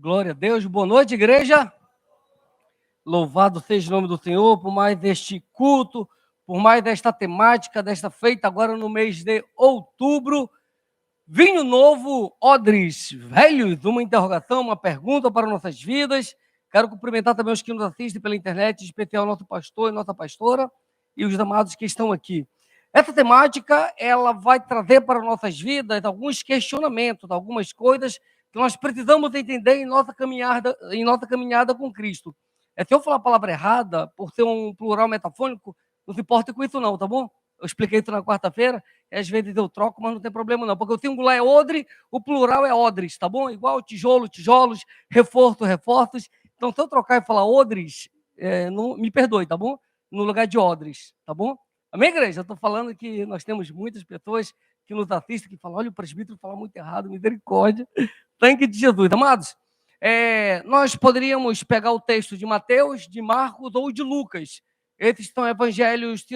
Glória a Deus. Boa noite, igreja. Louvado seja o nome do Senhor por mais este culto, por mais desta temática, desta feita agora no mês de outubro. Vinho novo, odres velhos, uma interrogação, uma pergunta para nossas vidas. Quero cumprimentar também os que nos assistem pela internet, em especial nosso pastor e nossa pastora e os amados que estão aqui. Essa temática, ela vai trazer para nossas vidas alguns questionamentos, algumas coisas que nós precisamos entender em nossa caminhada com Cristo. Se eu falar a palavra errada, por ser um plural metafônico, não se importa com isso não, tá bom? Eu expliquei isso na quarta-feira, e às vezes eu troco, mas não tem problema não, porque o singular é odre, o plural é odres, tá bom? Igual tijolo, tijolos, reforço, reforços. Então, se eu trocar e falar odres, não, me perdoe, tá bom? No lugar de odres, tá bom? Amém, igreja? Eu estou falando que nós temos muitas pessoas que nos assistem, que falam, olha, o presbítero fala muito errado, misericórdia. Sangue de Jesus. Amados, nós poderíamos pegar o texto de Mateus, de Marcos ou de Lucas. Esses são evangelhos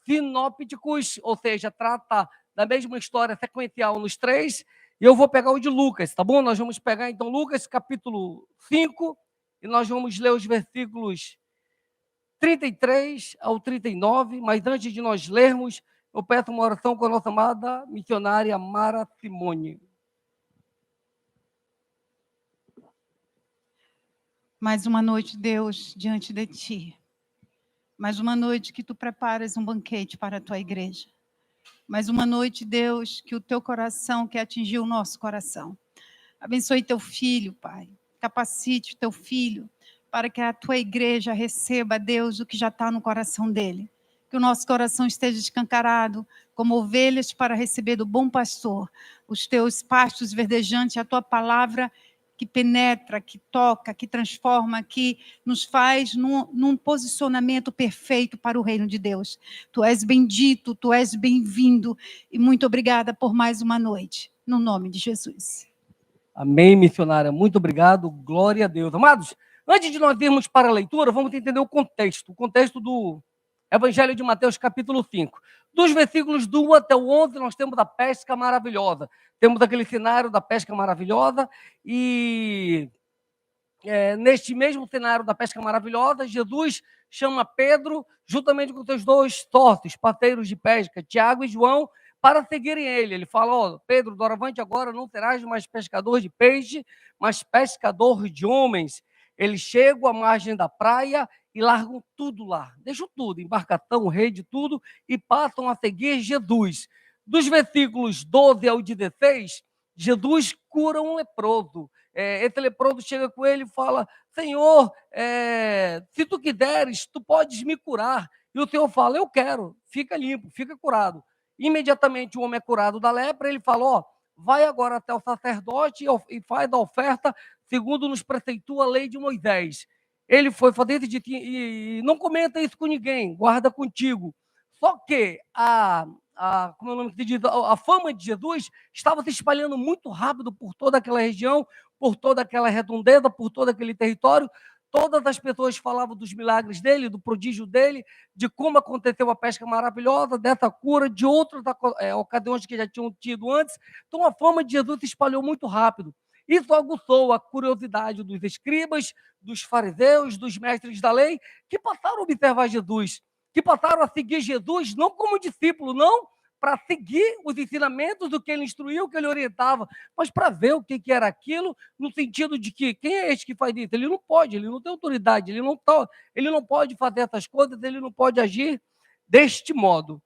sinópticos, ou seja, trata da mesma história sequencial nos três, e eu vou pegar o de Lucas, tá bom? Nós vamos pegar, então, Lucas, capítulo 5, e nós vamos ler os versículos 33 ao 39, mas antes de nós lermos, eu peço uma oração com a nossa amada missionária Mara Simone. Mais uma noite, Deus, diante de Ti. Mais uma noite que Tu preparas um banquete para a Tua igreja. Mais uma noite, Deus, que o Teu coração quer atingir o nosso coração. Abençoe Teu filho, Pai. Capacite o Teu filho para que a Tua igreja receba, Deus, o que já está no coração dele. Que o nosso coração esteja escancarado como ovelhas para receber do bom pastor os Teus pastos verdejantes, a Tua palavra que penetra, que toca, que transforma, que nos faz num posicionamento perfeito para o reino de Deus. Tu és bendito, Tu és bem-vindo e muito obrigada por mais uma noite, no nome de Jesus. Amém, missionária. Muito obrigado. Glória a Deus. Amados, antes de nós irmos para a leitura, vamos entender o contexto do Evangelho de Mateus, capítulo 5. Dos versículos do 1 até o 11, nós temos a pesca maravilhosa. Temos aquele cenário da pesca maravilhosa e neste mesmo cenário da pesca maravilhosa, Jesus chama Pedro, juntamente com seus dois sócios, parceiros de pesca, Tiago e João, para seguirem ele. Ele fala, Pedro, doravante agora não serás mais pescador de peixe, mas pescador de homens. Eles chegam à margem da praia e largam tudo lá. Deixam tudo, embarcação, rede, tudo, e passam a seguir Jesus. Dos versículos 12 ao 16, Jesus cura um leproso. Esse leproso chega com ele e fala, Senhor, se tu quiseres, tu podes me curar. E o Senhor fala, eu quero, fica limpo, fica curado. Imediatamente o homem é curado da lepra, ele fala, vai agora até o sacerdote e faz a oferta segundo nos preceitua a lei de Moisés. Ele foi fazer isso e não comenta isso com ninguém, guarda contigo. Só que como é o nome que se diz, a fama de Jesus estava se espalhando muito rápido por toda aquela região, por toda aquela redondeza, por todo aquele território. Todas as pessoas falavam dos milagres dele, do prodígio dele, de como aconteceu a pesca maravilhosa, dessa cura, de outras ocasiões que já tinham tido antes. Então a fama de Jesus se espalhou muito rápido. Isso aguçou a curiosidade dos escribas, dos fariseus, dos mestres da lei, que passaram a observar Jesus, que passaram a seguir Jesus não como discípulo, não para seguir os ensinamentos do que ele instruiu, que ele orientava, mas para ver o que era aquilo, no sentido de que quem é este que faz isso? Ele não pode, ele não tem autoridade, ele não pode fazer essas coisas, ele não pode agir deste modo.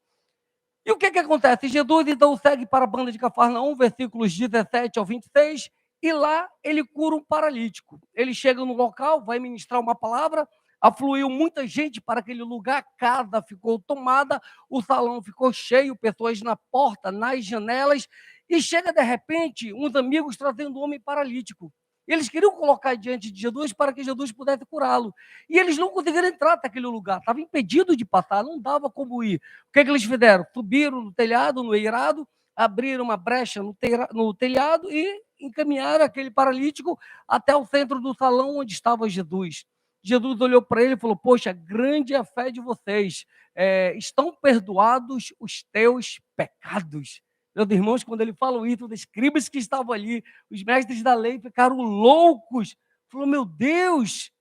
E o que acontece? Jesus então segue para a banda de Cafarnaum, versículos 17 ao 26, e lá ele cura um paralítico. Ele chega no local, vai ministrar uma palavra, afluiu muita gente para aquele lugar, a casa ficou tomada, o salão ficou cheio, pessoas na porta, nas janelas, e chega de repente uns amigos trazendo um homem paralítico. Eles queriam colocar diante de Jesus para que Jesus pudesse curá-lo. E eles não conseguiram entrar naquele lugar, estava impedido de passar, não dava como ir. O que eles fizeram? Subiram no telhado, no eirado, abriram uma brecha no telhado e encaminharam aquele paralítico até o centro do salão onde estava Jesus. Jesus olhou para ele e falou, poxa, grande é a fé de vocês, estão perdoados os teus pecados. Meus irmãos, quando ele fala isso, os escribas que estavam ali, os mestres da lei ficaram loucos. Falou, meu Deus,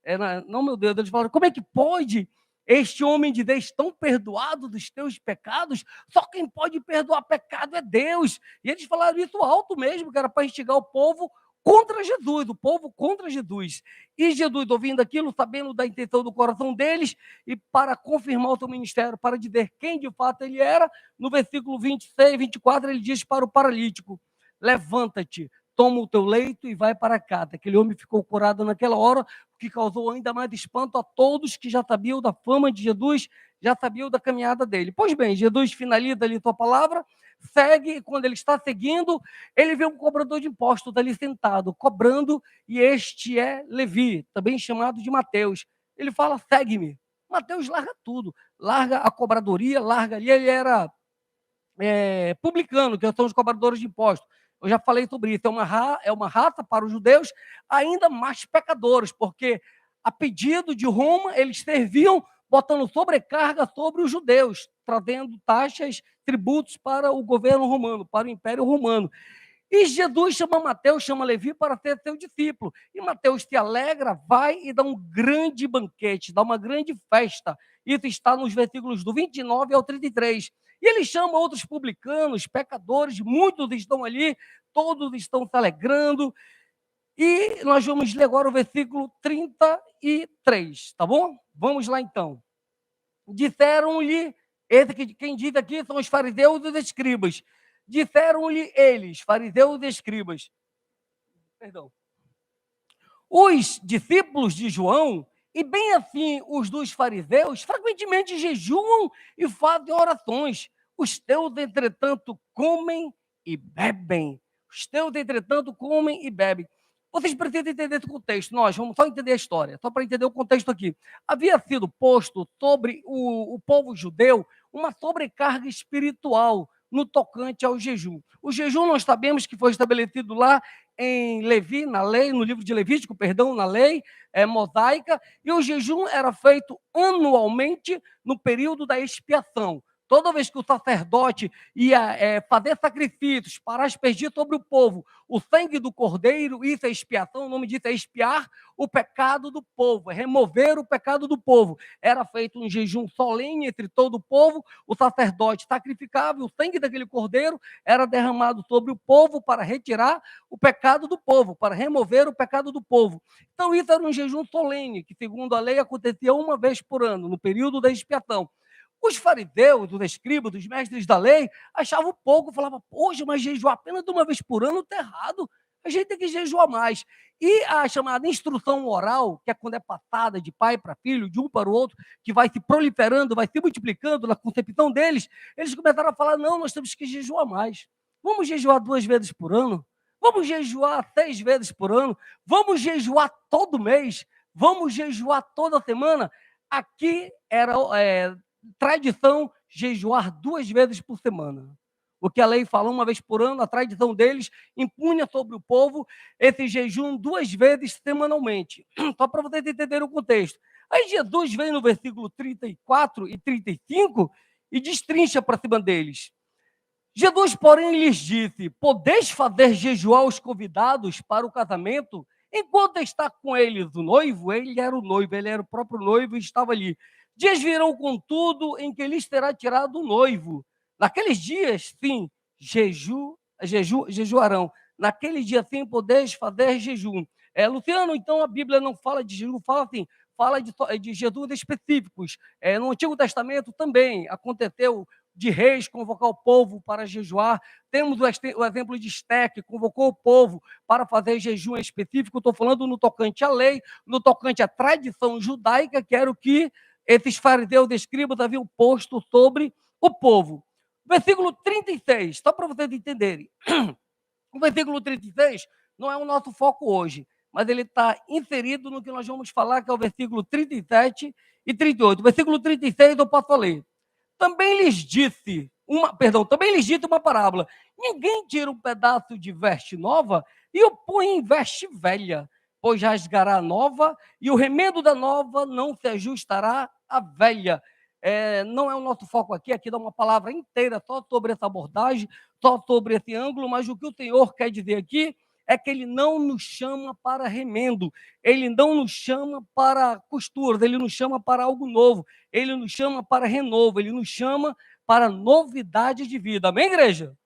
não meu Deus, eles falaram, como é que pode este homem de Deus tão perdoado dos teus pecados? Só quem pode perdoar pecado é Deus. E eles falaram isso alto mesmo, que era para instigar o povo contra Jesus, o povo contra Jesus. E Jesus, ouvindo aquilo, sabendo da intenção do coração deles, e para confirmar o seu ministério, para dizer quem de fato ele era, no versículo 26, 24, ele diz para o paralítico, levanta-te, toma o teu leito e vai para casa. Aquele homem ficou curado naquela hora, o que causou ainda mais espanto a todos que já sabiam da fama de Jesus, já sabiam da caminhada dele. Pois bem, Jesus finaliza ali sua palavra, segue, e quando ele está seguindo, ele vê um cobrador de impostos ali sentado, cobrando, e este é Levi, também chamado de Mateus. Ele fala, segue-me. Mateus larga tudo, larga a cobradoria, larga ali, ele era publicano, que são os cobradores de impostos. Eu já falei sobre isso, é uma raça para os judeus ainda mais pecadores, porque a pedido de Roma, eles serviam botando sobrecarga sobre os judeus, trazendo taxas, tributos para o governo romano, para o Império Romano. E Jesus chama Mateus, chama Levi para ser seu discípulo. E Mateus se alegra, vai e dá um grande banquete, dá uma grande festa. Isso está nos versículos do 29 ao 33. E ele chama outros publicanos, pecadores, muitos estão ali, todos estão se alegrando. E nós vamos ler agora o versículo 33, tá bom? Vamos lá então. Disseram-lhe, quem diz aqui são os fariseus e os escribas. Disseram-lhe eles, fariseus e escribas, os discípulos de João, e bem assim os dos fariseus, frequentemente jejuam e fazem orações. Os teus, entretanto, comem e bebem. Os teus, entretanto, comem e bebem. Vocês precisam entender esse contexto. Nós vamos só entender a história, só para entender o contexto aqui. Havia sido posto sobre o povo judeu uma sobrecarga espiritual no tocante ao jejum. O jejum nós sabemos que foi estabelecido lá em Levi, na lei, no livro de Levítico, perdão, na lei mosaica, e o jejum era feito anualmente no período da expiação. Toda vez que o sacerdote ia fazer sacrifícios para aspergir sobre o povo o sangue do cordeiro, isso é expiação, o nome disso é expiar o pecado do povo, é remover o pecado do povo. Era feito um jejum solene entre todo o povo, o sacerdote sacrificava, e o sangue daquele cordeiro era derramado sobre o povo para retirar o pecado do povo, para remover o pecado do povo. Então isso era um jejum solene, que segundo a lei acontecia uma vez por ano, no período da expiação. Os fariseus, os escribas, os mestres da lei, achavam pouco, falavam, poxa, mas jejuar apenas uma vez por ano está errado, a gente tem que jejuar mais. E a chamada instrução oral, que é quando é passada de pai para filho, de um para o outro, que vai se proliferando, vai se multiplicando na concepção deles, eles começaram a falar, não, nós temos que jejuar mais. Vamos jejuar 2 vezes por ano? Vamos jejuar 6 vezes por ano? Vamos jejuar todo mês? Vamos jejuar toda semana? Aqui era tradição jejuar 2 vezes por semana. O que a lei fala uma vez por ano, a tradição deles impunha sobre o povo esse jejum 2 vezes semanalmente. Só para vocês entenderem o contexto. Aí Jesus vem no versículo 34 e 35 e destrincha para cima deles. Jesus, porém, lhes disse, podeis fazer jejuar os convidados para o casamento, enquanto está com eles o noivo? Ele era o noivo, ele era o próprio noivo e estava ali. Dias virão, contudo, em que lhes terá tirado o noivo. Naqueles dias, sim, jejuarão. Naquele dia, sim, podeis fazer jejum. Luciano, então a Bíblia não fala de jejum, fala assim, fala de jejuns específicos. No Antigo Testamento também aconteceu de reis convocar o povo para jejuar. Temos o exemplo de Esté, que convocou o povo para fazer jejum específico. Estou falando no tocante à lei, no tocante à tradição judaica, que era o que esses fariseus e escribas haviam posto sobre o povo. Versículo 36, só para vocês entenderem. O versículo 36 não é o nosso foco hoje, mas ele está inserido no que nós vamos falar, que é o versículo 37 e 38. O versículo 36 eu posso ler. Também lhes disse uma parábola. Ninguém tira um pedaço de veste nova e o põe em veste velha, pois rasgará a nova e o remendo da nova não se ajustará à velha. Não é o nosso foco aqui dá uma palavra inteira só sobre essa abordagem, só sobre esse ângulo, mas o que o Senhor quer dizer aqui é que ele não nos chama para remendo, ele não nos chama para costuras, ele nos chama para algo novo, ele nos chama para renovo, ele nos chama para novidade de vida. Amém, igreja?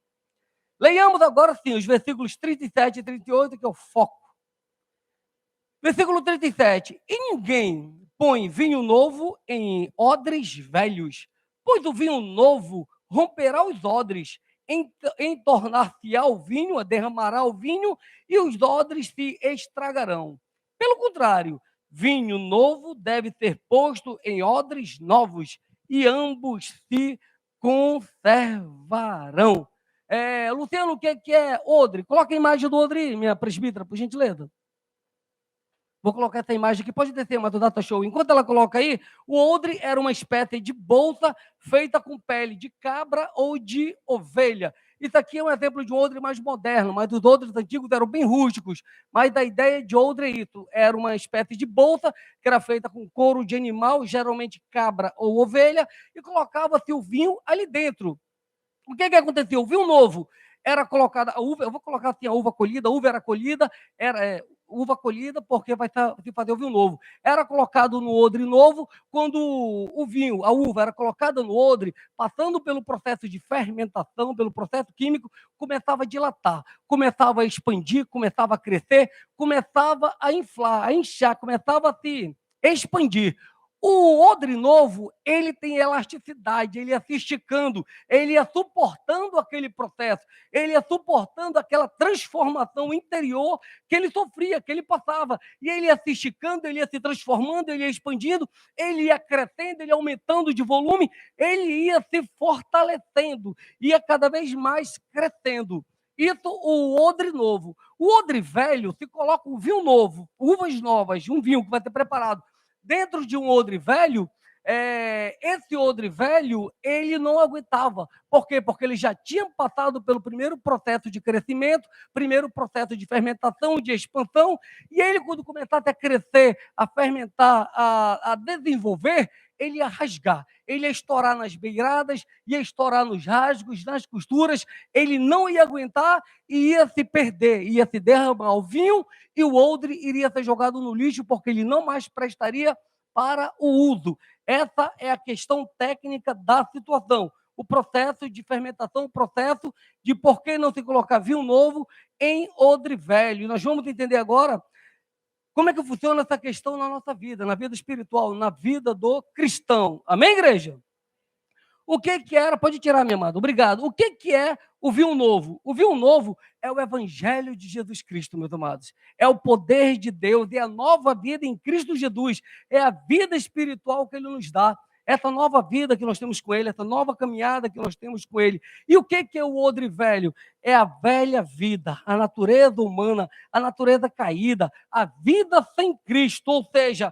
Leiamos agora sim os versículos 37 e 38, que é o foco. Versículo 37. E ninguém põe vinho novo em odres velhos, pois o vinho novo romperá os odres, entornar-se-á o vinho, derramará o vinho, e os odres se estragarão. Pelo contrário, vinho novo deve ser posto em odres novos, e ambos se conservarão. Luciano, o que é odre? Coloca a imagem do odre, minha presbítera, por gentileza. Vou colocar essa imagem aqui, pode descer, mas do Data Show. Enquanto ela coloca aí, o odre era uma espécie de bolsa feita com pele de cabra ou de ovelha. Isso aqui é um exemplo de um odre mais moderno, mas os odres antigos eram bem rústicos. Mas a ideia de odre é isso, era uma espécie de bolsa que era feita com couro de animal, geralmente cabra ou ovelha, e colocava-se o vinho ali dentro. O que aconteceu? O vinho novo era colocada, a uva, eu vou colocar assim, a uva era colhida, uva colhida porque vai se fazer o vinho novo. Era colocado no odre novo, quando o vinho, a uva era colocada no odre, passando pelo processo de fermentação, pelo processo químico, começava a dilatar, começava a expandir, começava a crescer, começava a inflar, a inchar, começava a se expandir. O odre novo, ele tem elasticidade, ele ia se esticando, ele ia suportando aquele processo, ele ia suportando aquela transformação interior que ele sofria, que ele passava. E ele ia se esticando, ele ia se transformando, ele ia expandindo, ele ia crescendo, ele ia aumentando de volume, ele ia se fortalecendo, ia cada vez mais crescendo. Isso o odre novo. O odre velho, se coloca um vinho novo, uvas novas, um vinho que vai ser preparado dentro de um odre velho, esse odre velho, ele não aguentava. Por quê? Porque ele já tinha passado pelo primeiro processo de crescimento, primeiro processo de fermentação, de expansão, e ele, quando começasse a crescer, a fermentar, a desenvolver, ele ia rasgar, ele ia estourar nas beiradas, ia estourar nos rasgos, nas costuras, ele não ia aguentar e ia se perder, ia se derramar o vinho e o odre iria ser jogado no lixo porque ele não mais prestaria para o uso. Essa é a questão técnica da situação. O processo de fermentação, o processo de por que não se colocar vinho novo em odre velho. E nós vamos entender agora como é que funciona essa questão na nossa vida, na vida espiritual, na vida do cristão. Amém, igreja? O que era? Pode tirar, minha amada. Obrigado. O que é o vinho novo? O vinho novo é o evangelho de Jesus Cristo, meus amados. É o poder de Deus, é a nova vida em Cristo Jesus. É a vida espiritual que Ele nos dá. Essa nova vida que nós temos com Ele, essa nova caminhada que nós temos com Ele. E o que é o odre velho? É a velha vida, a natureza humana, a natureza caída, a vida sem Cristo. Ou seja,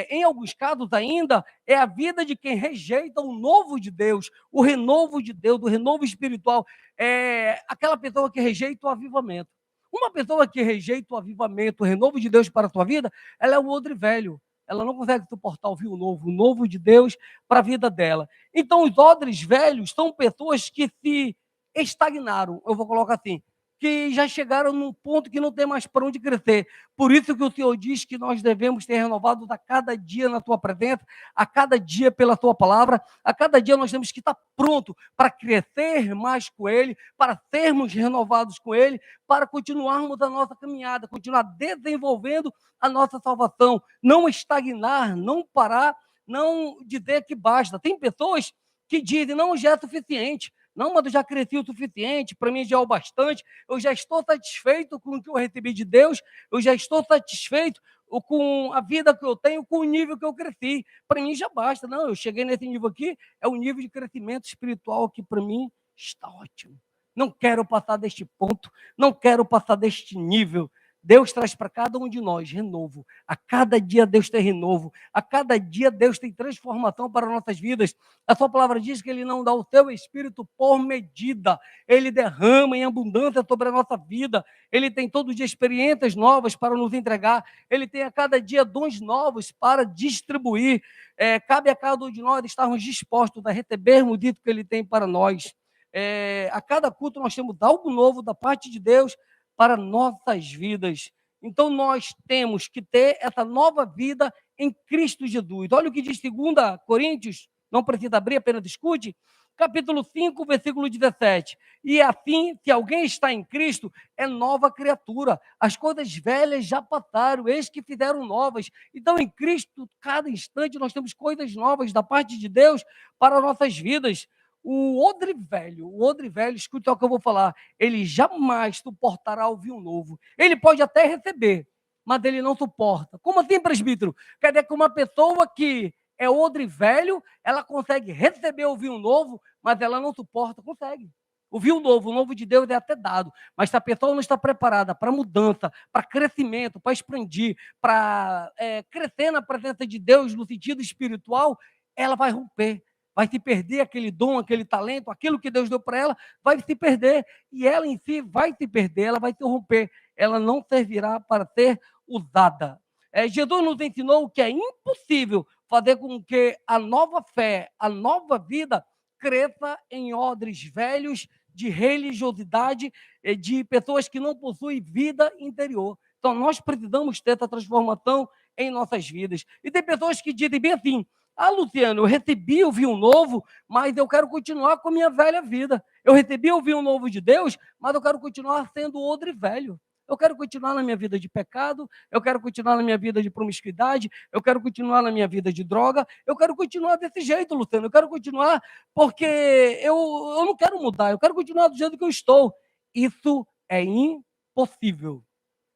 em alguns casos ainda, é a vida de quem rejeita o novo de Deus, o renovo de Deus, o renovo espiritual. É aquela pessoa que rejeita o avivamento. Uma pessoa que rejeita o avivamento, o renovo de Deus para a sua vida, ela é o odre velho. Ela não consegue suportar o novo de Deus para a vida dela. Então, os odres velhos são pessoas que se estagnaram, eu vou colocar assim, que já chegaram num ponto que não tem mais para onde crescer. Por isso que o Senhor diz que nós devemos ter renovados a cada dia na tua presença, a cada dia pela tua palavra, a cada dia nós temos que estar pronto para crescer mais com Ele, para sermos renovados com Ele, para continuarmos a nossa caminhada, continuar desenvolvendo a nossa salvação, não estagnar, não parar, não dizer que basta. Tem pessoas que dizem, não, já é suficiente. Não, mas eu já cresci o suficiente, para mim já é o bastante, eu já estou satisfeito com o que eu recebi de Deus, eu já estou satisfeito com a vida que eu tenho, com o nível que eu cresci. Para mim já basta. Não, eu cheguei nesse nível aqui, é o nível de crescimento espiritual que para mim está ótimo. Não quero passar deste ponto, não quero passar deste nível. Deus traz para cada um de nós renovo. A cada dia Deus tem renovo. A cada dia Deus tem transformação para nossas vidas. A sua palavra diz que Ele não dá o seu espírito por medida. Ele derrama em abundância sobre a nossa vida. Ele tem todo dia experiências novas para nos entregar. Ele tem a cada dia dons novos para distribuir. Cabe a cada um de nós estarmos dispostos a recebermos isso que Ele tem para nós. A cada culto nós temos algo novo da parte de Deus para nossas vidas. Então nós temos que ter essa nova vida em Cristo Jesus. Olha o que diz 2 Coríntios, não precisa abrir, apenas escute, capítulo 5, versículo 17. E assim, se alguém está em Cristo, é nova criatura. As coisas velhas já passaram, eis que fizeram novas. Então, em Cristo, cada instante nós temos coisas novas da parte de Deus para nossas vidas. O odre velho, escute o que eu vou falar, ele jamais suportará o vinho novo. Ele pode até receber, mas ele não suporta. Como assim, presbítero? Quer dizer que uma pessoa que é odre velho, ela consegue receber o vinho novo, mas ela não suporta, consegue. O vinho novo, o novo de Deus é até dado, mas se a pessoa não está preparada para mudança, para crescimento, para expandir, para crescer na presença de Deus no sentido espiritual, ela vai romper, vai se perder aquele dom, aquele talento, aquilo que Deus deu para ela, vai se perder, e ela em si vai se perder, ela vai se romper, ela não servirá para ser usada. Jesus nos ensinou que é impossível fazer com que a nova fé, a nova vida, cresça em odres velhos de religiosidade, de pessoas que não possuem vida interior. Então, nós precisamos ter essa transformação em nossas vidas. E tem pessoas que dizem bem assim, Luciano, eu recebi o vinho novo, mas eu quero continuar com a minha velha vida. Eu recebi o vinho novo de Deus, mas eu quero continuar sendo odre velho. Eu quero continuar na minha vida de pecado, eu quero continuar na minha vida de promiscuidade, eu quero continuar na minha vida de droga, eu quero continuar desse jeito, Luciano, eu quero continuar porque eu não quero mudar, eu quero continuar do jeito que eu estou. Isso é impossível.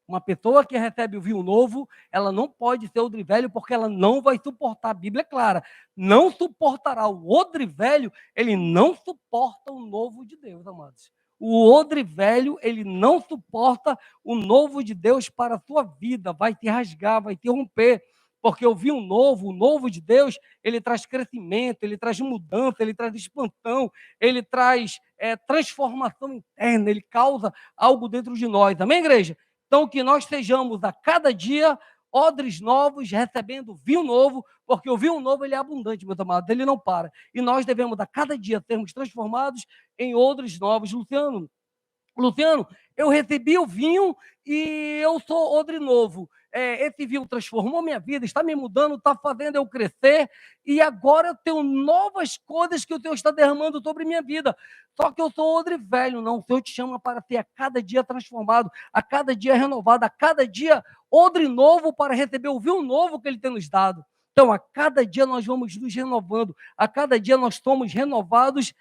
Uma pessoa que recebe o vinho novo, ela não pode ser odre velho porque ela não vai suportar, a Bíblia é clara, não suportará. O odre velho, ele não suporta o novo de Deus, amados. O odre velho, ele não suporta o novo de Deus para a sua vida, vai te rasgar, vai te romper, porque o vinho novo, o novo de Deus, ele traz crescimento, ele traz mudança, ele traz expansão, ele traz transformação interna, ele causa algo dentro de nós, amém, igreja? Então, que nós sejamos a cada dia odres novos, recebendo vinho novo, porque o vinho novo ele é abundante, meus amados, ele não para. E nós devemos a cada dia sermos transformados em odres novos. Luciano, eu recebi o vinho e eu sou odre novo. Esse vinho transformou minha vida, está me mudando, está fazendo eu crescer, e agora eu tenho novas coisas que o Senhor está derramando sobre minha vida. Só que eu sou odre velho, não. O Senhor te chama para ter a cada dia transformado, a cada dia renovado, a cada dia odre novo para receber o vinho novo que Ele tem nos dado. Então, a cada dia nós vamos nos renovando, a cada dia nós somos renovados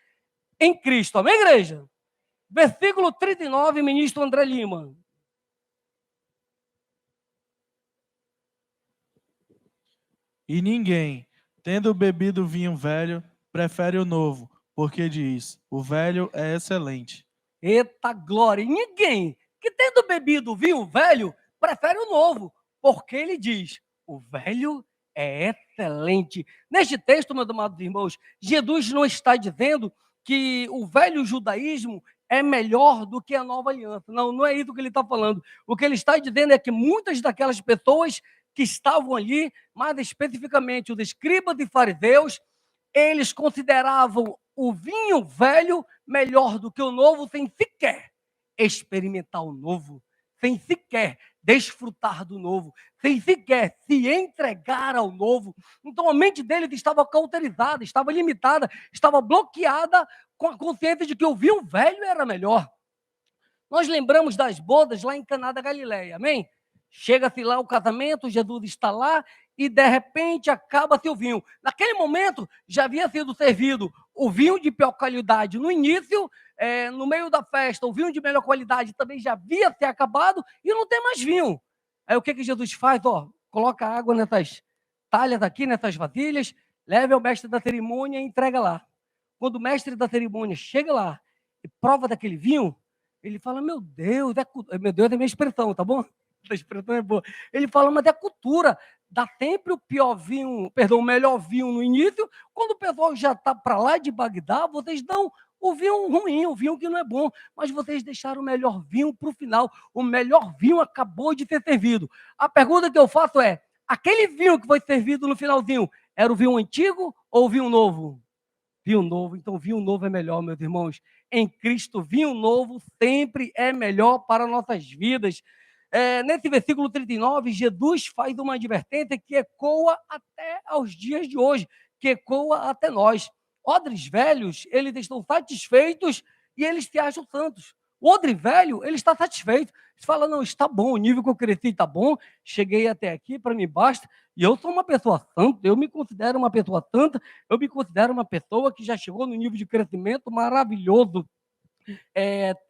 em Cristo. Amém, igreja? Versículo 39, ministro André Lima. E ninguém, tendo bebido vinho velho, prefere o novo, porque diz, o velho é excelente. Eita glória! E ninguém que tendo bebido vinho velho, prefere o novo, porque ele diz, o velho é excelente. Neste texto, meus amados irmãos, Jesus não está dizendo que o velho judaísmo é melhor do que a nova aliança. Não, não é isso que ele está falando. O que ele está dizendo é que muitas daquelas pessoas que estavam ali, mais especificamente os escribas e fariseus, eles consideravam o vinho velho melhor do que o novo, sem sequer experimentar o novo, sem sequer desfrutar do novo, sem sequer se entregar ao novo. Então a mente dele estava cauterizada, estava limitada, estava bloqueada com a consciência de que o vinho velho era melhor. Nós lembramos das bodas lá em Caná da Galileia, amém? Chega-se lá o casamento, Jesus está lá e de repente acaba-se o vinho. Naquele momento já havia sido servido o vinho de pior qualidade no início, no meio da festa, o vinho de melhor qualidade também já havia se acabado e não tem mais vinho. Aí o que Jesus faz? Coloca água nessas talhas aqui, nessas vasilhas, leve ao mestre da cerimônia e entrega lá. Quando o mestre da cerimônia chega lá e prova daquele vinho, ele fala, meu Deus é minha expressão, tá bom? A expressão é boa. Ele fala, mas é cultura. Dá sempre o melhor vinho no início. Quando o pessoal já está para lá de Bagdá, vocês dão o vinho ruim, o vinho que não é bom. Mas vocês deixaram o melhor vinho para o final. O melhor vinho acabou de ser servido. A pergunta que eu faço é, aquele vinho que foi servido no finalzinho, era o vinho antigo ou o vinho novo? Vinho novo. Então, vinho novo é melhor, meus irmãos. em Cristo, vinho novo sempre é melhor para nossas vidas. Nesse versículo 39, Jesus faz uma advertência que ecoa até aos dias de hoje, que ecoa até nós. Odres velhos, eles estão satisfeitos e eles se acham santos. O odre velho, ele está satisfeito. Ele fala, não, está bom, o nível que eu cresci está bom, cheguei até aqui, para mim basta, e eu sou uma pessoa santa, eu me considero uma pessoa santa, eu me considero uma pessoa que já chegou no nível de crescimento maravilhoso.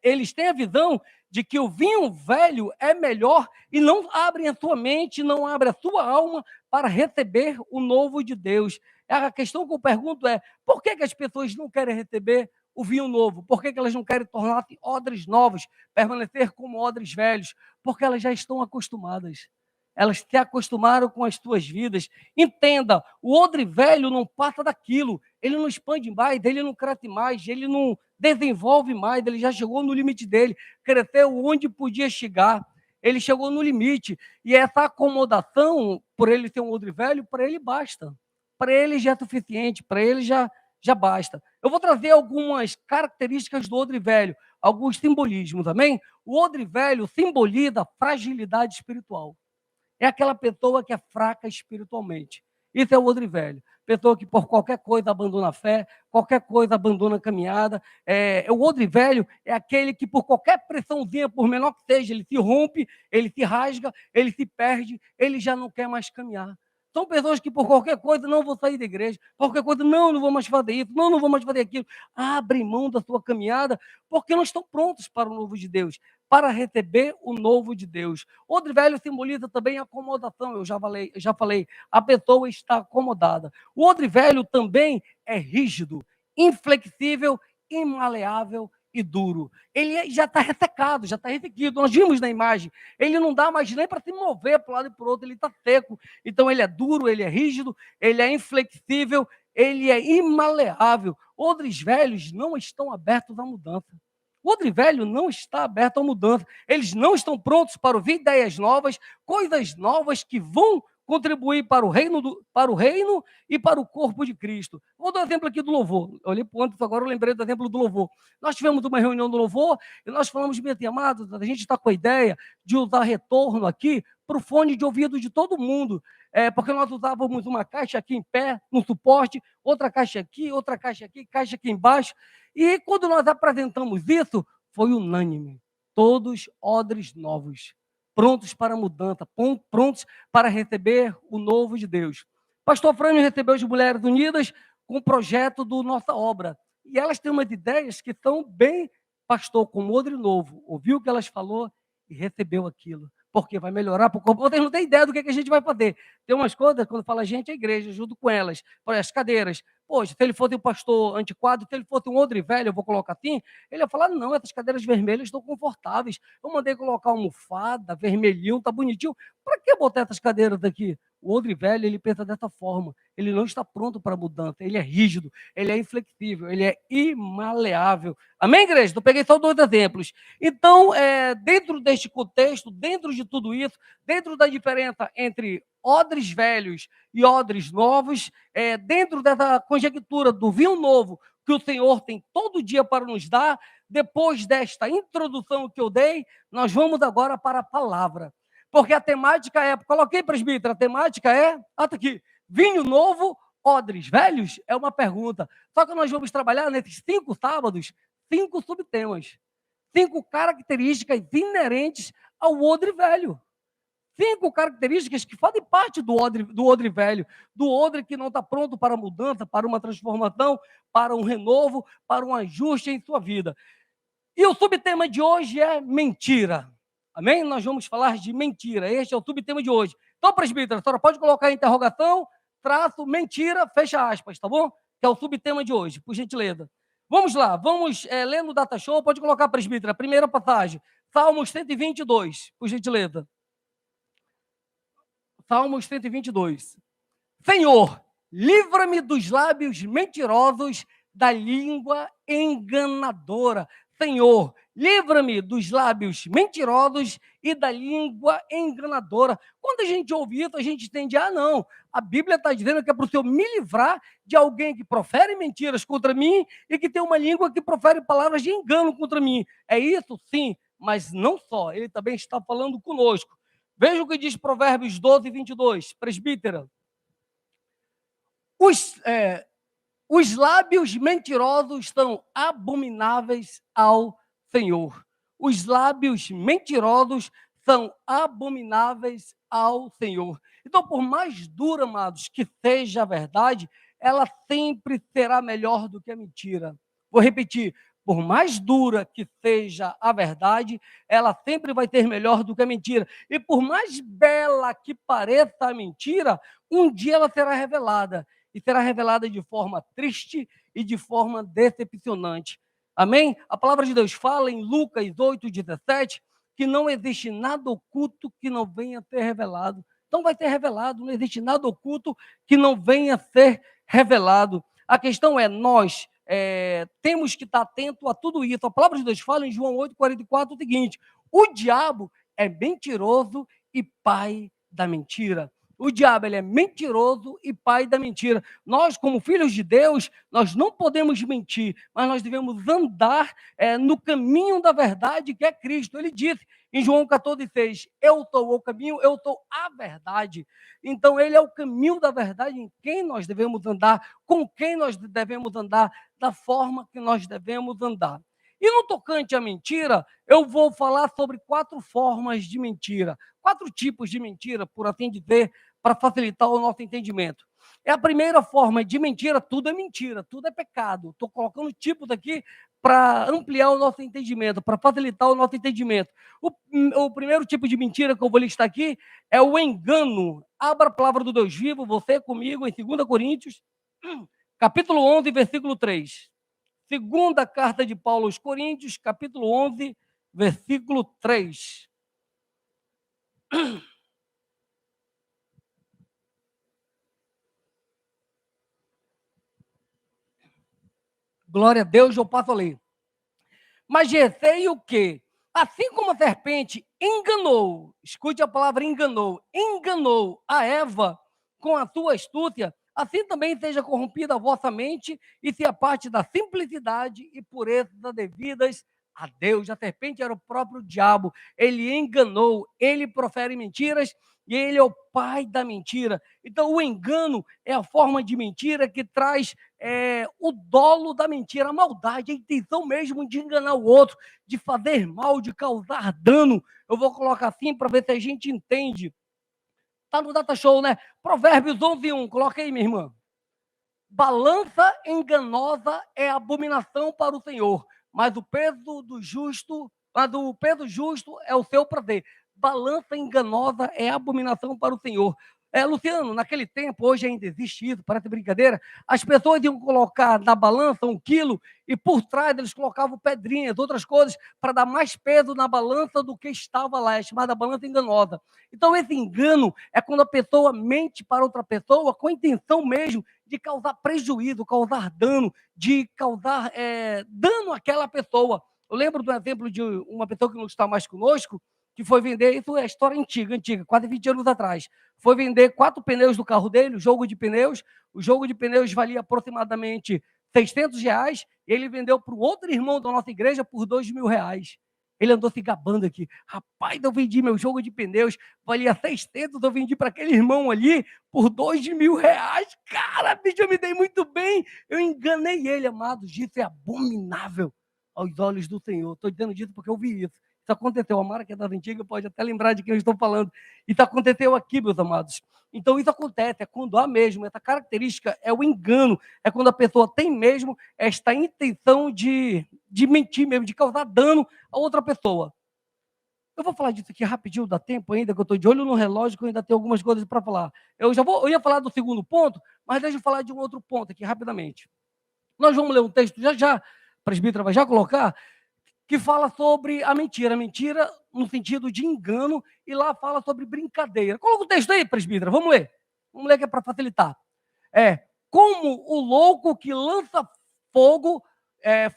Eles têm a visão de que o vinho velho é melhor e não abrem a sua mente, não abrem a sua alma para receber o novo de Deus. A questão que eu pergunto é, por que as pessoas não querem receber o vinho novo? Por que elas não querem tornar-se odres novos, permanecer como odres velhos? Porque elas já estão acostumadas. Elas se acostumaram com as suas vidas. Entenda, o odre velho não passa daquilo. Ele não expande mais, ele não cresce mais, ele não desenvolve mais, ele já chegou no limite dele, cresceu onde podia chegar, ele chegou no limite, e essa acomodação, por ele ser um odre velho, para ele basta, para ele já é suficiente, para ele já basta. Eu vou trazer algumas características do odre velho, alguns simbolismos também. O odre velho simboliza fragilidade espiritual, é aquela pessoa que é fraca espiritualmente. Isso é o odre velho. Pessoa que por qualquer coisa abandona a fé, qualquer coisa abandona a caminhada. O odre velho é aquele que por qualquer pressãozinha, por menor que seja, ele se rompe, ele se rasga, ele se perde, ele já não quer mais caminhar. São pessoas que por qualquer coisa não vão sair da igreja, por qualquer coisa não vou mais fazer isso, não vou mais fazer aquilo. Abrem mão da sua caminhada porque não estão prontos para o novo de Deus, para receber o novo de Deus. O odre velho simboliza também a acomodação, eu já falei, a pessoa está acomodada. O odre velho também é rígido, inflexível, imaleável e duro. Ele já está ressecado, já está ressequido. Nós vimos na imagem. Ele não dá mais nem para se mover para um lado e para o outro, ele está seco. Então ele é duro, ele é rígido, ele é inflexível, ele é imaleável. Odres velhos não estão abertos à mudança. O odre velho não está aberto à mudança. Eles não estão prontos para ouvir ideias novas, coisas novas que vão contribuir para o reino e para o corpo de Cristo. Vou dar um exemplo aqui do louvor. Eu olhei para o Anderson agora, eu lembrei do exemplo do louvor. Nós tivemos uma reunião do louvor e nós falamos, meus amados, a gente está com a ideia de usar retorno aqui para o fone de ouvido de todo mundo. Porque nós usávamos uma caixa aqui em pé, no suporte, outra caixa aqui caixa aqui embaixo. E quando nós apresentamos isso, foi unânime. Todos odres novos, prontos para a mudança, prontos para receber o novo de Deus. Pastor Frânio recebeu as Mulheres Unidas com o projeto do Nossa Obra. E elas têm umas ideias que são bem, pastor, como odre novo. Ouviu o que elas falou e recebeu aquilo. Porque vai melhorar para o corpo. Vocês não têm ideia do que a gente vai fazer. Tem umas coisas, quando fala a gente, a igreja, junto com elas. Por as cadeiras. Poxa, se ele fosse um pastor antiquado, se ele fosse um odre velho, eu vou colocar assim, ele ia falar, não, essas cadeiras vermelhas estão confortáveis. Eu mandei colocar almofada, vermelhinho, tá bonitinho. Para que botar essas cadeiras aqui? O odre velho, ele pensa dessa forma. Ele não está pronto para a mudança. Ele é rígido, ele é inflexível, ele é imaleável. Amém, igreja? Eu peguei só 2 exemplos. Então, dentro deste contexto, dentro de tudo isso, dentro da diferença entre odres velhos e odres novos, dentro dessa conjectura do vinho novo que o Senhor tem todo dia para nos dar, depois desta introdução que eu dei, nós vamos agora para a palavra. Porque a temática coloquei, presbítero, a temática está aqui, vinho novo, odres velhos? É uma pergunta. Só que nós vamos trabalhar nesses 5 sábados, 5 subtemas, 5 características inerentes ao odre velho. 5 características que fazem parte do odre velho, do odre que não está pronto para a mudança, para uma transformação, para um renovo, para um ajuste em sua vida. E o subtema de hoje é mentira. Amém? Nós vamos falar de mentira. Este é o subtema de hoje. Então, presbítero, a senhora pode colocar a interrogação, traço, mentira, fecha aspas, tá bom? Que é o subtema de hoje, por gentileza. Vamos lá, vamos ler no Data Show, pode colocar, presbítero, a primeira passagem. Salmos 122, por gentileza. Salmos 122. Senhor, livra-me dos lábios mentirosos, da língua enganadora. Senhor, livra-me dos lábios mentirosos e da língua enganadora. Quando a gente ouve isso, a gente entende, não, a Bíblia está dizendo que é para o Senhor me livrar de alguém que profere mentiras contra mim e que tem uma língua que profere palavras de engano contra mim. É isso? Sim, mas não só, ele também está falando conosco. Veja o que diz Provérbios 12, 22, presbítera. Os lábios mentirosos são abomináveis ao Senhor. Os lábios mentirosos são abomináveis ao Senhor. Então, por mais dura, amados, que seja a verdade, ela sempre será melhor do que a mentira. Vou repetir, por mais dura que seja a verdade, ela sempre vai ser melhor do que a mentira. E por mais bela que pareça a mentira, um dia ela será revelada. E será revelada de forma triste e de forma decepcionante. Amém? A palavra de Deus fala em Lucas 8:17 que não existe nada oculto que não venha a ser revelado. Então vai ser revelado, não existe nada oculto que não venha a ser revelado. A questão é, nós temos que estar atento a tudo isso. A palavra de Deus fala em João 8:44 o seguinte: o diabo é mentiroso e pai da mentira. O diabo, ele é mentiroso e pai da mentira. Nós, como filhos de Deus, nós não podemos mentir, mas nós devemos andar no caminho da verdade, que é Cristo. Ele disse em João 14:6, eu sou o caminho, eu sou a verdade. Então, ele é o caminho da verdade em quem nós devemos andar, com quem nós devemos andar, da forma que nós devemos andar. E no tocante à mentira, eu vou falar sobre 4 formas de mentira, 4 tipos de mentira, por assim dizer, para facilitar o nosso entendimento. É a primeira forma de mentira, tudo é pecado. Estou colocando tipos aqui para ampliar o nosso entendimento, para facilitar o nosso entendimento. O primeiro tipo de mentira que eu vou listar aqui é o engano. Abra a palavra do Deus vivo, você comigo, em 2 Coríntios, capítulo 11, versículo 3. Segunda carta de Paulo aos Coríntios, capítulo 11, versículo 3. Glória a Deus, eu passo a ler. Mas receio que, assim como a serpente enganou, escute a palavra enganou a Eva com a sua astúcia, assim também seja corrompida a vossa mente e se aparte da simplicidade e pureza devidas a Deus. A serpente era o próprio diabo, ele enganou, ele profere mentiras e ele é o pai da mentira. Então, o engano é a forma de mentira que traz o dolo da mentira, a maldade, a intenção mesmo de enganar o outro, de fazer mal, de causar dano. Eu vou colocar assim para ver se a gente entende. Está no Data Show, né? Provérbios 11:1, coloca aí, minha irmã. Balança enganosa é abominação para o Senhor, mas o peso justo é o seu prazer. Balança enganosa é abominação para o Senhor. Luciano, naquele tempo, hoje ainda existe isso, parece brincadeira, as pessoas iam colocar na balança 1 quilo e por trás eles colocavam pedrinhas, outras coisas, para dar mais peso na balança do que estava lá, é chamada balança enganosa. Então, esse engano é quando a pessoa mente para outra pessoa com a intenção mesmo de causar prejuízo, causar dano, de causar dano àquela pessoa. Eu lembro do exemplo de uma pessoa que não está mais conosco, que foi vender, isso é história antiga, quase 20 anos atrás, foi vender 4 pneus do carro dele, o jogo de pneus valia aproximadamente R$ 600, e ele vendeu para o outro irmão da nossa igreja por R$ 2.000. Ele andou se gabando aqui, rapaz, eu vendi meu jogo de pneus, valia 600, eu vendi para aquele irmão ali por R$ 2.000, cara, bicho, eu me dei muito bem, eu enganei ele, amados, isso é abominável aos olhos do Senhor. Estou dizendo disso porque eu vi isso. Isso aconteceu, a Mara, que é das antigas, pode até lembrar de quem eu estou falando. Isso aconteceu aqui, meus amados. Então, isso acontece, é quando há mesmo, essa característica é o engano, é quando a pessoa tem mesmo esta intenção de mentir mesmo, de causar dano a outra pessoa. Eu vou falar disso aqui rapidinho, dá tempo ainda, que eu estou de olho no relógio, que eu ainda tenho algumas coisas para falar. Eu ia falar do segundo ponto, mas deixa eu falar de um outro ponto aqui, rapidamente. Nós vamos ler um texto, já, a presbítera vai já colocar, que fala sobre a mentira no sentido de engano, e lá fala sobre brincadeira. Coloca o texto aí, presbítera, vamos ler que é para facilitar. Como o louco que lança fogo,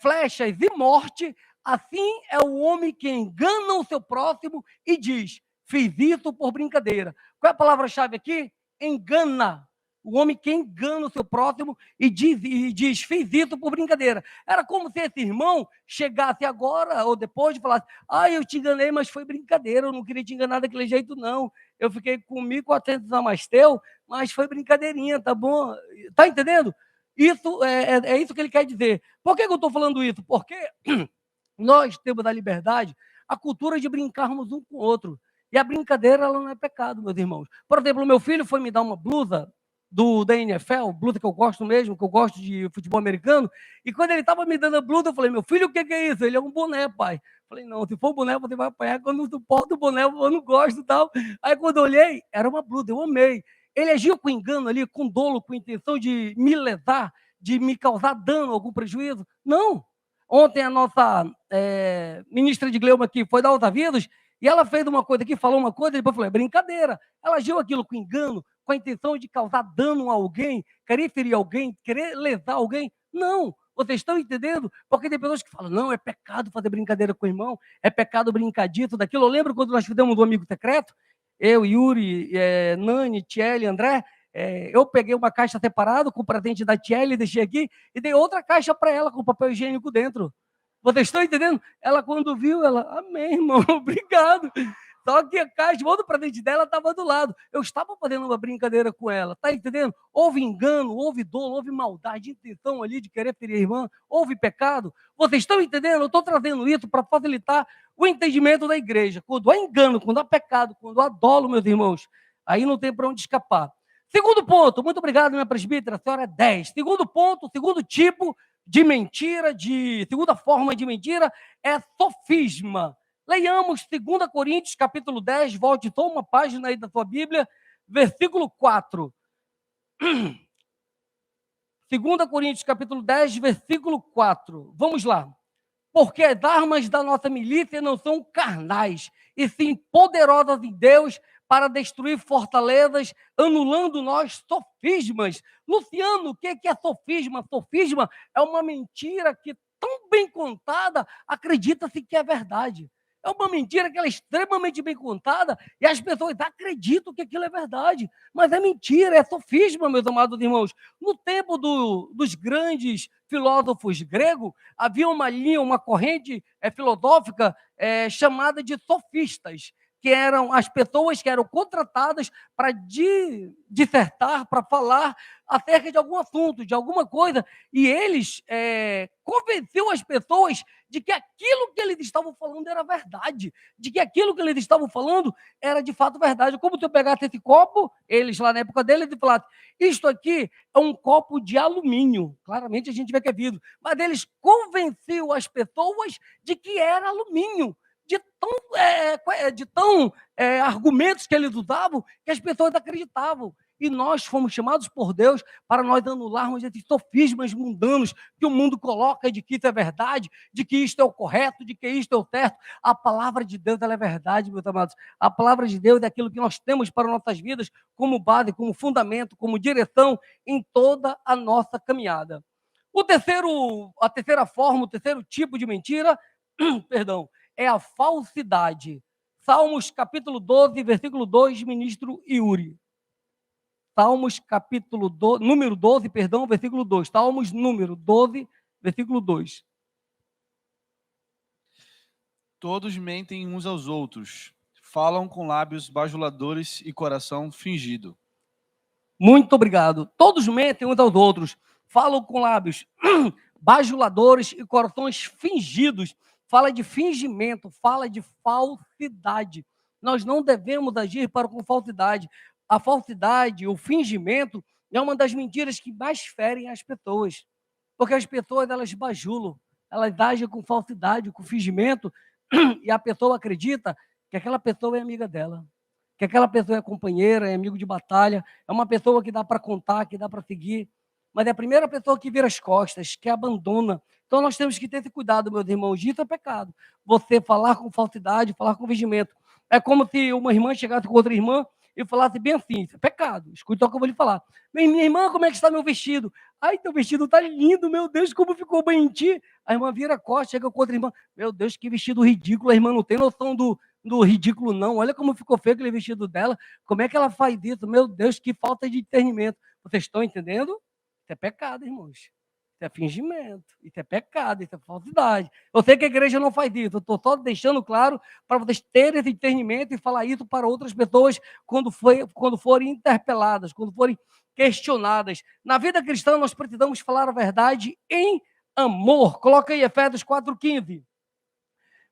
flechas e morte, assim é o homem que engana o seu próximo e diz, fiz isso por brincadeira. Qual é a palavra-chave aqui? Engana. O homem que engana o seu próximo e diz, fiz isso por brincadeira. Era como se esse irmão chegasse agora ou depois e falasse, eu te enganei, mas foi brincadeira, eu não queria te enganar daquele jeito, não. Eu fiquei com 1.400 a mais teu, mas foi brincadeirinha, tá bom? Tá entendendo? Isso é isso que ele quer dizer. Por que eu estou falando isso? Porque nós temos da liberdade a cultura de brincarmos um com o outro. E a brincadeira, ela não é pecado, meus irmãos. Por exemplo, meu filho foi me dar uma blusa da NFL, blusa que eu gosto mesmo, que eu gosto de futebol americano, e quando ele estava me dando a blusa, eu falei, meu filho, o que é isso? Ele é um boné, pai. Eu falei, não, se for boné, você vai apanhar, quando eu não suporto o boné, eu não gosto e tal. Aí quando eu olhei, era uma blusa, eu amei. Ele agiu com engano ali, com dolo, com intenção de me lesar, de me causar dano, algum prejuízo? Não. Ontem a nossa ministra de Gleuma aqui foi dar aos avisos, e ela fez uma coisa aqui, falou uma coisa, e depois falou, é brincadeira. Ela agiu aquilo com engano, com a intenção de causar dano a alguém, querer ferir alguém, querer lesar alguém. Não, vocês estão entendendo? Porque tem pessoas que falam, não, é pecado fazer brincadeira com o irmão, é pecado brincar disso, daquilo. Eu lembro quando nós fizemos um amigo secreto, eu, Yuri, Nani, Tiele, André, eu peguei uma caixa separada com o presente da Tiele, deixei aqui, e dei outra caixa para ela com papel higiênico dentro. Vocês estão entendendo? Ela, quando viu, ela, amém, irmão, obrigado. Só que a caixa, o outro presente dela estava do lado. Eu estava fazendo uma brincadeira com ela, tá entendendo? Houve engano, houve dolo, houve maldade, intenção ali de querer ferir a irmã, houve pecado. Vocês estão entendendo? Eu estou trazendo isso para facilitar o entendimento da igreja. Quando há engano, quando há pecado, quando há dolo, meus irmãos, aí não tem para onde escapar. Segundo ponto, muito obrigado, minha presbítera, a senhora é 10. Segundo ponto, segundo tipo de mentira, segunda forma de mentira, é sofisma. Leiamos 2 Coríntios, capítulo 10, volte só uma página aí da sua Bíblia, versículo 4. 2 Coríntios, capítulo 10, versículo 4. Vamos lá. Porque as armas da nossa milícia não são carnais, e sim poderosas em Deus para destruir fortalezas, anulando nós sofismas. Luciano, o que é sofisma? Sofisma é uma mentira que, tão bem contada, acredita-se que é verdade. É uma mentira que ela é extremamente bem contada e as pessoas acreditam que aquilo é verdade. Mas é mentira, é sofisma, meus amados irmãos. No tempo dos grandes filósofos gregos, havia uma linha, uma corrente filosófica chamada de sofistas, que eram as pessoas que eram contratadas para dissertar, para falar acerca de algum assunto, de alguma coisa, e eles convenciam as pessoas de que aquilo que eles estavam falando era verdade, de que aquilo que eles estavam falando era de fato verdade. Como se eu pegasse esse copo, eles lá na época deles, e falassem, isto aqui é um copo de alumínio, claramente a gente vê que é vidro, mas eles convenciam as pessoas de que era alumínio, de tão argumentos que eles usavam, que as pessoas acreditavam. E nós fomos chamados por Deus para nós anularmos esses sofismas mundanos que o mundo coloca de que isso é verdade, de que isto é o correto, de que isto é o certo. A palavra de Deus, ela é verdade, meus amados. A palavra de Deus é aquilo que nós temos para nossas vidas como base, como fundamento, como direção em toda a nossa caminhada. A terceira forma, o terceiro tipo de mentira, perdão, é a falsidade. Salmos capítulo 12, versículo 2, ministro Yuri. Salmos capítulo 12, número 12, perdão, versículo 2. Salmos número 12, versículo 2. Todos mentem uns aos outros, falam com lábios bajuladores e coração fingido. Muito obrigado. Todos mentem uns aos outros, falam com lábios bajuladores e corações fingidos. Fala de fingimento, fala de falsidade. Nós não devemos agir com falsidade. A falsidade, o fingimento, é uma das mentiras que mais ferem as pessoas. Porque as pessoas, elas bajulam, elas agem com falsidade, com fingimento, e a pessoa acredita que aquela pessoa é amiga dela, que aquela pessoa é companheira, é amigo de batalha, é uma pessoa que dá para contar, que dá para seguir, mas é a primeira pessoa que vira as costas, que abandona. Então nós temos que ter esse cuidado, meus irmãos, isso é pecado. Você falar com falsidade, falar com fingimento. É como se uma irmã chegasse com outra irmã e falasse bem assim, isso é pecado, escuta o que eu vou lhe falar. Minha irmã, como é que está meu vestido? Ai, teu vestido está lindo, meu Deus, como ficou bem em ti. A irmã vira a costa, chega com outra irmã, meu Deus, que vestido ridículo, a irmã não tem noção do ridículo não, olha como ficou feio aquele vestido dela, como é que ela faz isso? Meu Deus, que falta de discernimento. Vocês estão entendendo? Isso é pecado, irmãos. Isso é fingimento, isso é pecado, isso é falsidade. Eu sei que a igreja não faz isso, eu estou só deixando claro para vocês terem esse discernimento e falar isso para outras pessoas quando forem interpeladas, quando forem questionadas. Na vida cristã, nós precisamos falar a verdade em amor. Coloca aí Efésios 4,15.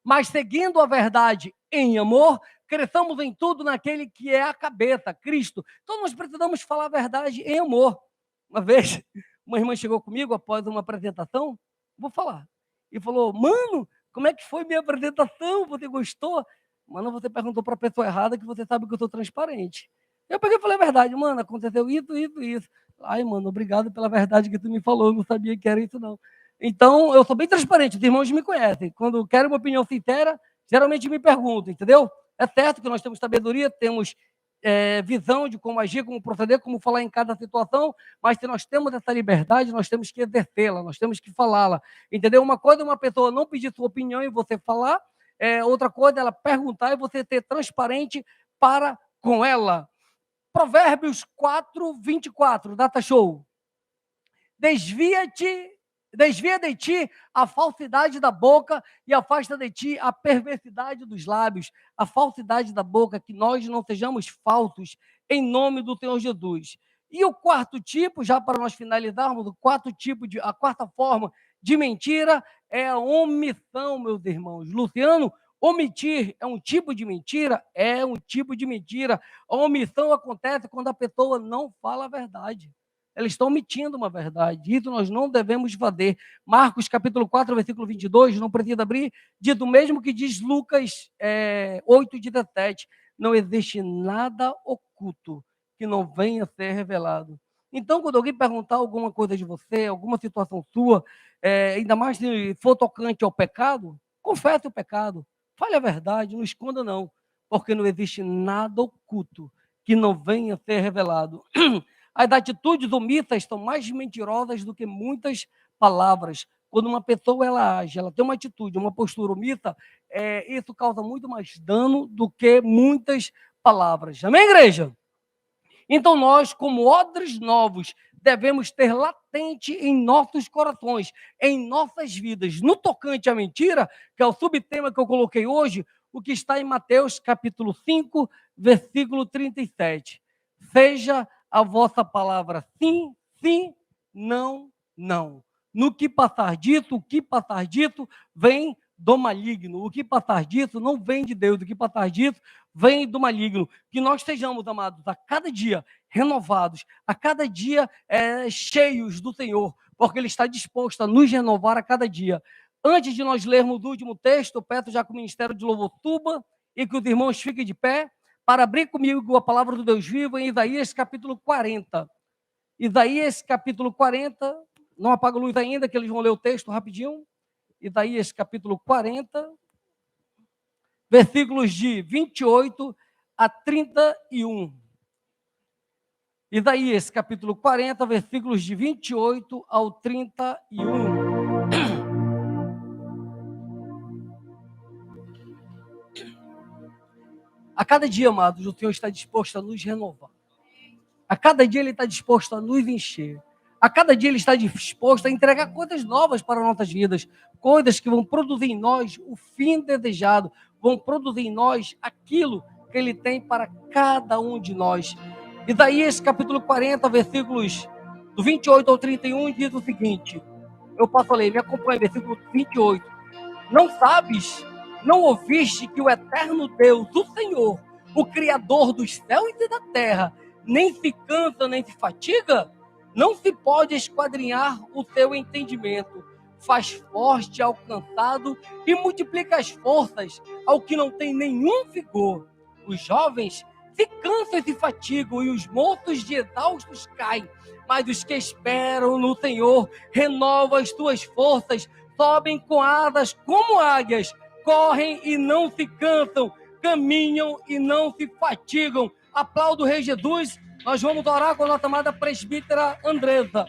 Mas seguindo a verdade em amor, cresçamos em tudo naquele que é a cabeça, Cristo. Então nós precisamos falar a verdade em amor. Uma vez, uma irmã chegou comigo após uma apresentação, vou falar, e falou, mano, como é que foi minha apresentação? Você gostou? Mano, você perguntou para a pessoa errada que você sabe que eu sou transparente. Eu peguei e falei a verdade, mano, aconteceu isso, isso, isso. Ai, mano, obrigado pela verdade que tu me falou, eu não sabia que era isso não. Então, eu sou bem transparente, os irmãos me conhecem. Quando querem uma opinião sincera, geralmente me perguntam, entendeu? É certo que nós temos sabedoria, temos visão de como agir, como proceder, como falar em cada situação, mas se nós temos essa liberdade, nós temos que exercê-la, nós temos que falá-la, entendeu? Uma coisa é uma pessoa não pedir sua opinião e você falar, outra coisa é ela perguntar e você ser transparente para com ela. Provérbios 4:24, data show. Desvia de ti a falsidade da boca e afasta de ti a perversidade dos lábios. A falsidade da boca, que nós não sejamos falsos, em nome do Senhor Jesus. E o quarto tipo, já para nós finalizarmos, a quarta forma de mentira é a omissão, meus irmãos. Luciano, omitir é um tipo de mentira? É um tipo de mentira. A omissão acontece quando a pessoa não fala a verdade. Eles estão omitindo uma verdade. Isso nós não devemos fazer. Marcos, capítulo 4, versículo 22, não precisa abrir, diz o mesmo que diz Lucas 8:17. Não existe nada oculto que não venha a ser revelado. Então, quando alguém perguntar alguma coisa de você, alguma situação sua, ainda mais se for tocante ao pecado, confesse o pecado. Fale a verdade, não esconda não, porque não existe nada oculto que não venha a ser revelado. As atitudes omissas são mais mentirosas do que muitas palavras. Quando uma pessoa ela age, ela tem uma atitude, uma postura omissa, isso causa muito mais dano do que muitas palavras. Amém, igreja? Então nós, como odres novos, devemos ter latente em nossos corações, em nossas vidas, no tocante à mentira, que é o subtema que eu coloquei hoje, o que está em Mateus capítulo 5, versículo 37. Seja a vossa palavra sim, sim, não, não. No que passar disso, o que passar disso vem do maligno. O que passar disso não vem de Deus. O que passar disso vem do maligno. Que nós sejamos, amados, a cada dia renovados, a cada dia cheios do Senhor, porque Ele está disposto a nos renovar a cada dia. Antes de nós lermos o último texto, eu peço já que o Ministério de Louvor suba e que os irmãos fiquem de pé, para abrir comigo a palavra do Deus vivo em Isaías capítulo 40. Isaías capítulo 40, não apaga a luz ainda, que eles vão ler o texto rapidinho. Isaías capítulo 40, versículos de 28 a 31. Isaías capítulo 40, versículos de 28 ao 31. A cada dia, amados, o Senhor está disposto a nos renovar. A cada dia Ele está disposto a nos encher. A cada dia Ele está disposto a entregar coisas novas para nossas vidas. Coisas que vão produzir em nós o fim desejado. Vão produzir em nós aquilo que Ele tem para cada um de nós. Isaías capítulo 40, versículos do 28 ao 31, diz o seguinte. Eu posso ler, me acompanhe, versículo 28. Não sabes, não ouviste que o eterno Deus, o Senhor, o Criador dos céus e da terra, nem se cansa, nem se fatiga? Não se pode esquadrinhar o seu entendimento. Faz forte ao cansado e multiplica as forças ao que não tem nenhum vigor. Os jovens se cansam e se fatigam, e os moços de exaustos caem. Mas os que esperam no Senhor renovam as suas forças, sobem com asas como águias, correm e não se cansam, caminham e não se fatigam. Aplauda o Rei Jesus. Nós vamos orar com a nossa amada presbítera Andresa.